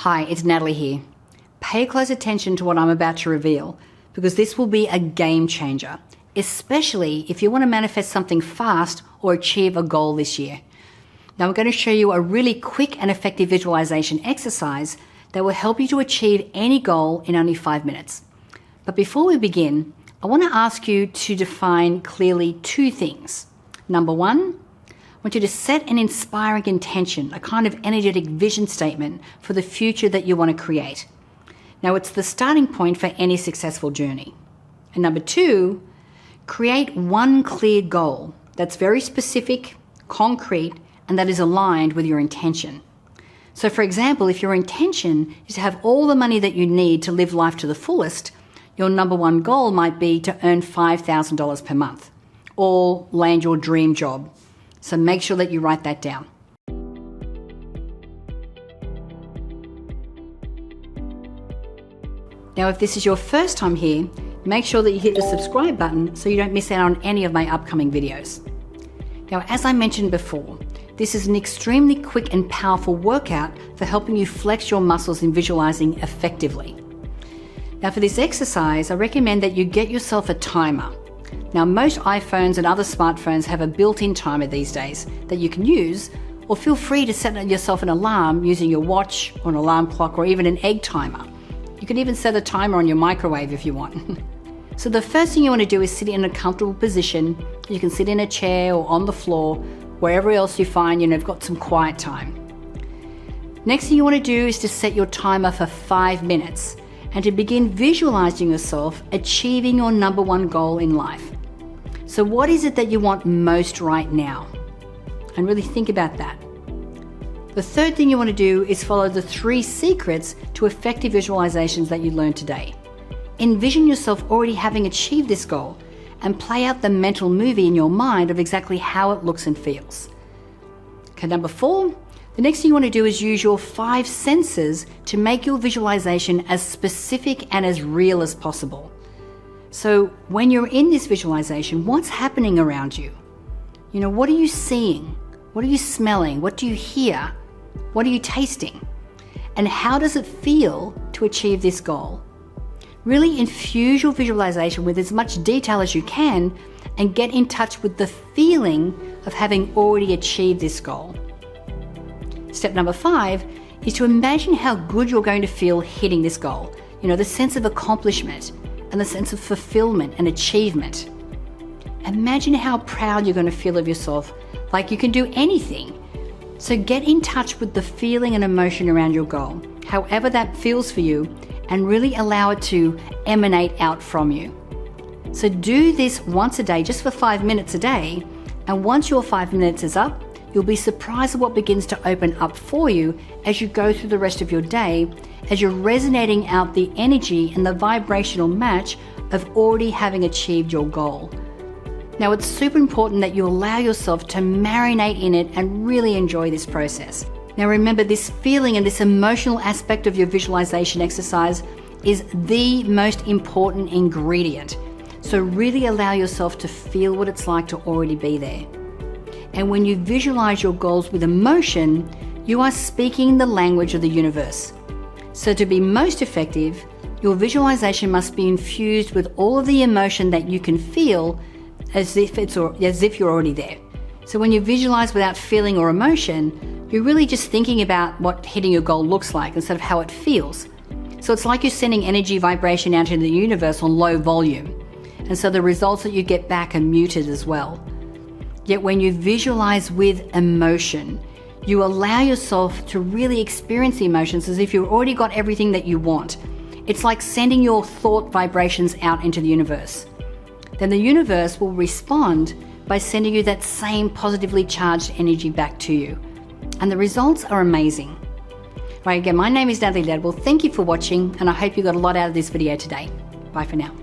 Hi, it's Natalie here. Pay close attention to what I'm about to reveal because this will be a game changer, especially if you want to manifest something fast or achieve a goal this year. Now I'm going to show you a really quick and effective visualization exercise that will help you to achieve any goal in only 5 minutes. But before we begin, I want to ask you to define clearly two things. Number one, I want you to set an inspiring intention, a kind of energetic vision statement for the future that you want to create. Now, it's the starting point for any successful journey. And number two, create one clear goal that's very specific, concrete, and that is aligned with your intention. So, for example, if your intention is to have all the money that you need to live life to the fullest, your number one goal might be to earn $5,000 per month or land your dream job. So make sure that you write that down. Now, if this is your first time here, make sure that you hit the subscribe button so you don't miss out on any of my upcoming videos. Now, as I mentioned before, this is an extremely quick and powerful workout for helping you flex your muscles in visualizing effectively. Now, for this exercise, I recommend that you get yourself a timer. Now, most iPhones and other smartphones have a built-in timer these days that you can use, or feel free to set yourself an alarm using your watch or an alarm clock or even an egg timer. You can even set a timer on your microwave if you want. So the first thing you want to do is sit in a comfortable position. You can sit in a chair or on the floor, wherever else you find you've got some quiet time. Next thing you want to do is to set your timer for 5 minutes and to begin visualizing yourself achieving your number one goal in life. So what is it that you want most right now? And really think about that. The third thing you want to do is follow the 3 secrets to effective visualizations that you learned today. Envision yourself already having achieved this goal and play out the mental movie in your mind of exactly how it looks and feels. Okay, number 4, the next thing you want to do is use your 5 senses to make your visualization as specific and as real as possible. So when you're in this visualization, what's happening around you? What are you seeing? What are you smelling? What do you hear? What are you tasting? And how does it feel to achieve this goal? Really infuse your visualization with as much detail as you can and get in touch with the feeling of having already achieved this goal. Step number 5 is to imagine how good you're going to feel hitting this goal. The sense of accomplishment and the sense of fulfillment and achievement. Imagine how proud you're going to feel of yourself, like you can do anything. So get in touch with the feeling and emotion around your goal, however that feels for you, and really allow it to emanate out from you. So do this once a day, just for 5 minutes a day, and once your 5 minutes is up, you'll be surprised at what begins to open up for you as you go through the rest of your day, as you're resonating out the energy and the vibrational match of already having achieved your goal. Now, it's super important that you allow yourself to marinate in it and really enjoy this process. Now, remember, this feeling and this emotional aspect of your visualization exercise is the most important ingredient. So really allow yourself to feel what it's like to already be there. And when you visualize your goals with emotion, you are speaking the language of the universe. So to be most effective, your visualization must be infused with all of the emotion that you can feel as if you're already there. So when you visualize without feeling or emotion, you're really just thinking about what hitting your goal looks like instead of how it feels. So it's like you're sending energy vibration out into the universe on low volume. And so the results that you get back are muted as well. Yet when you visualize with emotion, you allow yourself to really experience the emotions as if you've already got everything that you want. It's like sending your thought vibrations out into the universe. Then the universe will respond by sending you that same positively charged energy back to you. And the results are amazing. Right, again, my name is Natalie Ledwell. Thank you for watching, and I hope you got a lot out of this video today. Bye for now.